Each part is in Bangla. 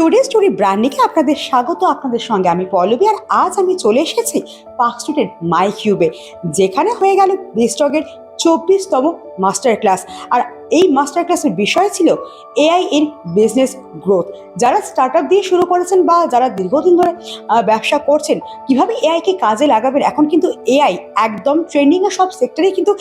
টুডে স্টোরি ব্র্যান্ডিংয়ে আপনাদের স্বাগত। আপনাদের সঙ্গে আমি পল্লবী, আর আজ আমি চলে এসেছি পার্ক স্ট্রিটের মাই কিউবে, যেখানে হয়ে গেল বেস্টকের 24তম মাস্টার ক্লাস। আর এই মাস্টার ক্লাসের বিষয় ছিল এআই ইন বিজনেস গ্রোথ। যারা স্টার্ট আপ দিয়ে শুরু করেছেন বা যারা দীর্ঘদিন ধরে ব্যবসা করছেন, কিভাবে এআইকে কাজে লাগাবেন। এখন কিন্তু এআই একদম ট্রেন্ডিংয়ে, সব সেক্টরেই কিন্তু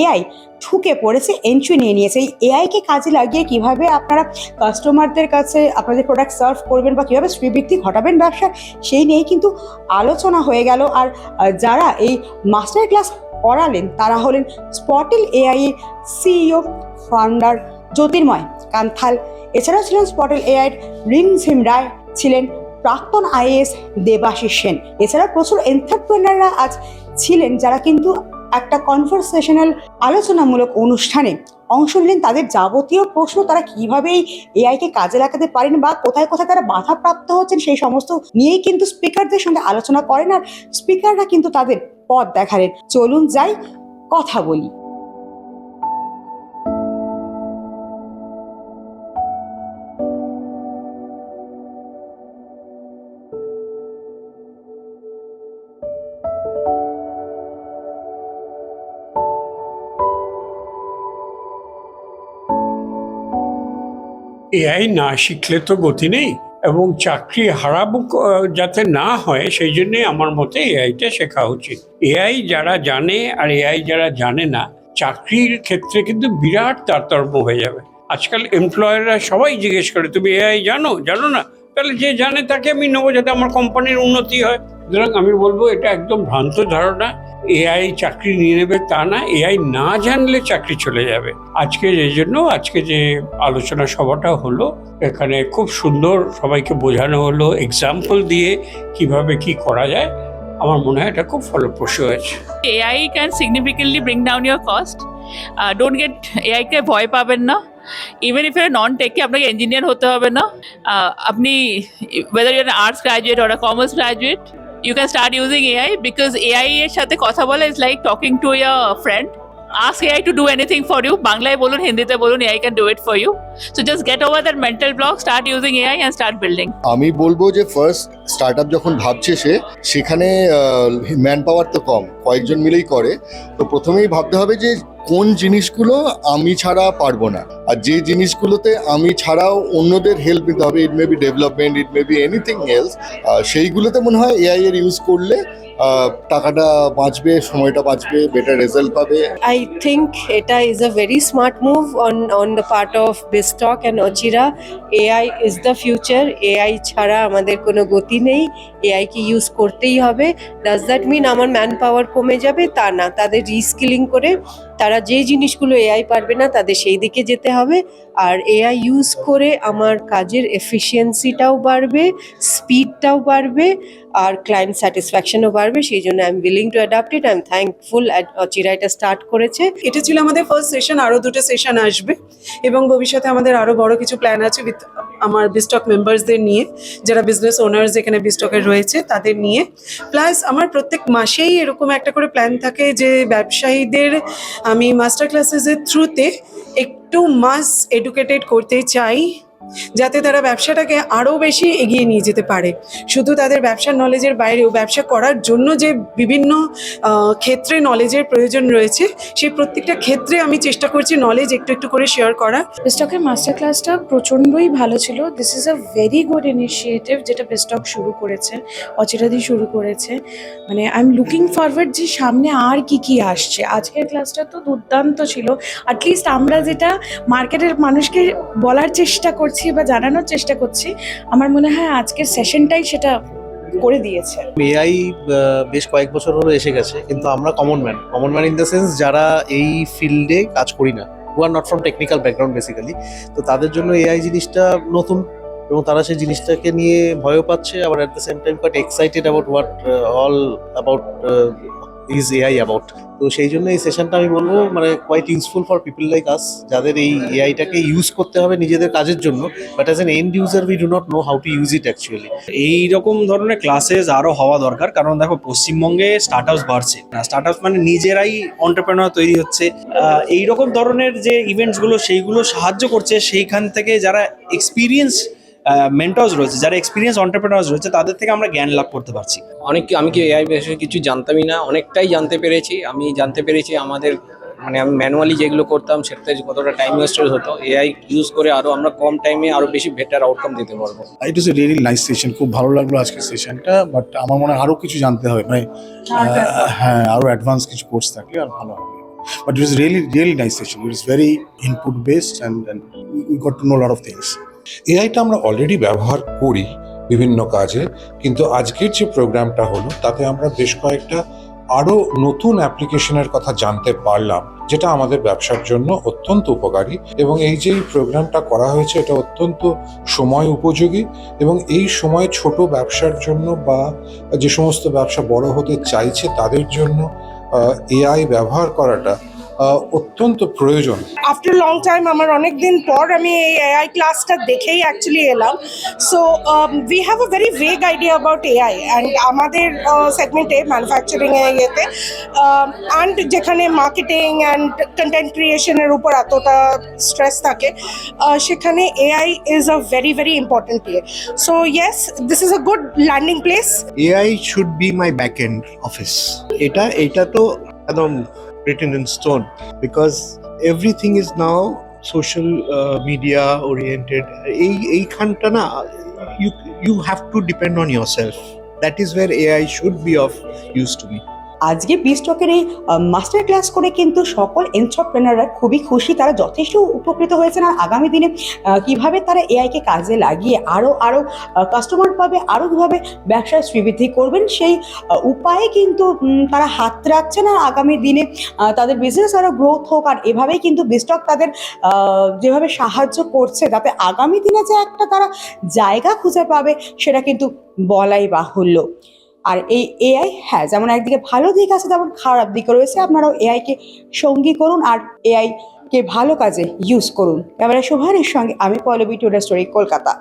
এআই ঢুকে পড়েছে, এন্ট্রি নিয়ে নিয়েছে। এই এআইকে কাজে লাগিয়ে কিভাবে আপনারা কাস্টমারদের কাছে আপনাদের প্রোডাক্ট সার্ভ করবেন বা কীভাবে শ্রীবৃদ্ধি ঘটাবেন ব্যবসা, সেই নিয়েই কিন্তু আলোচনা হয়ে গেল। আর যারা এই মাস্টার ক্লাস করালেন তারা হলেন স্পটেল এআই সিইও ফাউন্ডার জ্যোতির্ময় কান্থাল। এছাড়াও ছিলেন স্পটেল এআই রিমঝিম রায়, ছিলেন প্রাক্তন আইএএস দেবাশিস সেন। এছাড়াও প্রচুর এন্টারপ্রেনাররা আজ ছিলেন, যারা কিন্তু একটা কনভারসেশনাল আলোচনামূলক অনুষ্ঠানে অংশ নিলেন। তাদের যাবতীয় প্রশ্ন, তারা কিভাবে এই এআইকে কাজে লাগাতে পারেন বা কোথায় কোথায় তারা বাধাপ্রাপ্ত হচ্ছেন, সেই সমস্ত নিয়েই কিন্তু স্পিকারদের সঙ্গে আলোচনা করেন। আর স্পিকাররা কিন্তু তাদের পথ দেখালেন। চলুন যাই, কথা বলি। এআই না শিখলে তো গতি নেই, এবং চাকরি হারাবো যাতে না হয় সেই জন্যে আমার মতে এআইটা শেখা উচিত। এআই যারা জানে আর এআই যারা জানে না, চাকরির ক্ষেত্রে কিন্তু বিরাট তারতম্য হয়ে যাবে। আজকাল এমপ্লয়াররা সবাই জিজ্ঞেস করে, তুমি এআই জানো না? তাহলে যে জানে তাকে আমি নেবো, যাতে আমার কোম্পানির উন্নতি হয়। সুতরাং আমি বলবো এটা একদম ভ্রান্ত ধারণা। এআই চাকরি নিয়ে নেবে তা না, এআই না জানলে চাকরি চলে যাবে। আজকে যে আলোচনা সভাটা হলো, এখানে খুব সুন্দর সবাইকে বোঝানো হলো এক্সাম্পল দিয়ে কিভাবে কি করা যায়। আমার মনে হয় এটা খুব ফলপ্রসূ হয়েছে। AI can significantly bring down your cost. Don't get AI কে ভয় পাবেন না। Even if you're non-tech, আপনাকে engineer হতে হবে না। আপনি whether you're an arts graduate or a commerce graduate, you can start using AI, because AI এর সাথে কথা বলা is like talking to your friend. Ask AI to do anything for you. বাংলায় বলুন, হিন্দিতে বলুন, AI can do it for you. So just get over that mental block, start using AI and start building. আমি বলবো যে ফার্স্ট স্টার্টআপ যখন ভাবছে সেখানে ম্যান পাওয়ার তো কম, কয়েকজন মিলেই করে। তো প্রথমেই ভাবতে হবে যে কোন জিনিসগুলো আমি ছাড়া পারবো না, আর যে জিনিসগুলোতে আমি ছাড়াও অন্যদের হেল্প নিতে হবে, it may be development, it may be anything else, সেইগুলোতে মনে হয় এআই এর ইউজ করলে টাকাটা বাঁচবে, সময়টা বাঁচবে, বেটার রেজাল্ট পাবে। I think এটা is a very smart move on the part of Bestok and Ochira. AI is the future. AI ছাড়া আমাদের কোনো গতি নেই, AI কে ইউজ করতেই হবে। Does that mean আমার ম্যান পাওয়ার কমে যাবে? তা না, তাদের রিস্কিলিং করে তারা যে জিনিসগুলো এআই পারবে না তাদের সেই দিকে যেতে হবে। আর এআই ইউজ করে আমার কাজের এফিসিয়েন্সিটাও বাড়বে, স্পিডটাও বাড়বে, আর ক্লায়েন্ট স্যাটিসফ্যাকশনও বাড়বে। সেই জন্য I am willing to adapt it. I am thankful Achira এটা স্টার্ট করেছে। এটা ছিল আমাদের ফার্স্ট সেশন, আরও দুটো সেশন আসবে এবং ভবিষ্যতে আমাদের আরও বড় কিছু প্ল্যান আছে উইথ আমার বিস্টক মেম্বার্সদের নিয়ে, যারা বিজনেস ওনার্স এখানে বিস্টকে রয়েছে তাদের নিয়ে। প্লাস আমার প্রত্যেক মাসেই এরকম একটা করে প্ল্যান থাকে যে ব্যবসায়ীদের আমি মাস্টার ক্লাসেসের থ্রুতে একটু মাস এডুকেটেড করতে চাই, যাতে তারা ব্যবসাটাকে আরও বেশি এগিয়ে নিয়ে যেতে পারে। শুধু তাদের ব্যবসার নলেজের বাইরেও ব্যবসা করার জন্য যে বিভিন্ন ক্ষেত্রে নলেজের প্রয়োজন রয়েছে, সেই প্রত্যেকটা ক্ষেত্রে আমি চেষ্টা করছি নলেজ একটু একটু করে শেয়ার করা। বেস্টকের মাস্টার ক্লাসটা প্রচণ্ডই ভালো ছিল। This is a very good initiative যেটা বেস্টক শুরু করেছে, অচিরাদি শুরু করেছে। মানে আই এম লুকিং ফরওয়ার্ড যে সামনে আর কি আসছে। আজকের ক্লাসটা তো দুর্দান্ত ছিল। অ্যাটলিস্ট আমরা যেটা মার্কেটের মানুষকে বলার চেষ্টা করছি বা জানানোর চেষ্টা করছি, আমার মনে হয় আজকের সেশনটাই সেটা করে দিয়েছে। এআই বেশ কয়েক বছর হলো এসে গেছে, কিন্তু আমরা common man in the sense যারা এই ফিল্ডে কাজ করি না, who are not from technical background basically. তো তাদের জন্য এআই জিনিসটা নতুন, এবং তারা সেই জিনিসটাকে নিয়ে ভয়ও পাচ্ছে, আবার at the same time quite excited about what all about is AI about. তো সেই জন্য এই সেশনটা আমি বলবো মানে quite useful for people like us, যাদের এই এআইটাকে ইউজ করতে হবে নিজেদের কাজের জন্য, but as an end user we do not know how to use it actually. এই রকম ধরনের ক্লাসেস আরো হওয়া দরকার, কারণ দেখো পশ্চিমবঙ্গে স্টার্টআপস বাড়ছে, স্টার্টআপস মানে নিজেরাই এন্টারপ্রেনার তৈরি হচ্ছে। এই রকম ধরনের যে ইভেন্টসগুলো সেইগুলো সাহায্য করছে, সেইখান থেকে যারা এক্সপিরিয়েন্স মেন্টরস রয়েছে, যারা এক্সপিরিয়েন্স অন্টারপ্রেনার্স রয়েছে, তাদের থেকে আমরা জ্ঞান লাভ করতে পারছি। আমি কি এআই বিষয়ে কিছু জানতামই না, অনেকটাই জানতে পেরেছি। আমি জানতে পেরেছি আমাদের মানে আমি ম্যানুয়ালি যেগুলো করতাম সেটাতে কতটা টাইম ওয়েস্ট হতো, এআই ইউজ করে আরো আমরা কম টাইমে আরো বেশি বেটার আউটকাম দিতে পারবো। It is a really nice session, খুব ভালো লাগলো আজকের সেশনটা। বাট আমার মনে হয় আরো কিছু জানতে হবে, মানে হ্যাঁ আরো অ্যাডভান্স কিছু কোর্স থাকলে আর ভালো হবে। But it is really nice session, it is very input based and we got to know lot of things. এআইটা আমরা অলরেডি ব্যবহার করি বিভিন্ন কাজে, কিন্তু আজকের যে প্রোগ্রামটা হলো তাতে আমরা বেশ কয়েকটা আরো নতুন অ্যাপ্লিকেশনের কথা জানতে পারলাম, যেটা আমাদের ব্যবসার জন্য অত্যন্ত উপকারী। এবং এই যে প্রোগ্রামটা করা হয়েছে এটা অত্যন্ত সময় উপযোগী, এবং এই সময় ছোট ব্যবসার জন্য বা যে সমস্ত ব্যবসা বড় হতে চাইছে তাদের জন্য এআই ব্যবহার করাটা অত্যন্ত প্রয়োজন। আফটার লং টাইম আমার অনেক দিন পর আমি এই এআই ক্লাসটা দেখেই অ্যাকচুয়ালি এলাম। So we have a very vague idea about AI and আমাদের সেগমেন্টে ম্যানুফ্যাকচারিং এতে অ্যান্ড যেখানে মার্কেটিং অ্যান্ড কন্টেন্ট ক্রিয়েশনের উপর এতটা স্ট্রেস থাকে, সেখানে AI is a very very important play. So yes, this is a good landing place. AI should be my back-end office. এটা তো একদম written in stone because everything is now social media oriented. এইখানটা না, you have to depend on yourself. That is where AI should be of use to me. আজকে বিস্টকের এই মাস্টার ক্লাস করে কিন্তু সকল এন্টারপ্রেনাররা খুবই খুশি, তারা যথেষ্ট উপকৃত হয়েছেন। আর আগামী দিনে কিভাবে তারা এআইকে কাজে লাগিয়ে আরও কাস্টমার পাবে, আরও কীভাবে ব্যবসায় শ্রীবৃদ্ধি করবেন সেই উপায়ে কিন্তু তারা হাত রাখছেন। আর আগামী দিনে তাদের বিজনেস আরও গ্রোথ হোক, আর এভাবেই কিন্তু বিস্টক তাদের যেভাবে সাহায্য করছে তাতে আগামী দিনে যে একটা তারা জায়গা খুঁজে পাবে সেটা কিন্তু বলাই বাহুল্য। আর এই এআই হ্যাঁ যেমন একদিকে ভালো দিক আছে তেমন খারাপ দিকও রয়েছে। আপনারাও এআইকে সঙ্গী করুন আর এআইকে ভালো কাজে ইউজ করুন। এবারে শুভানের সঙ্গে আমি পল্লবী, টুডে স্টোরি, কলকাতা।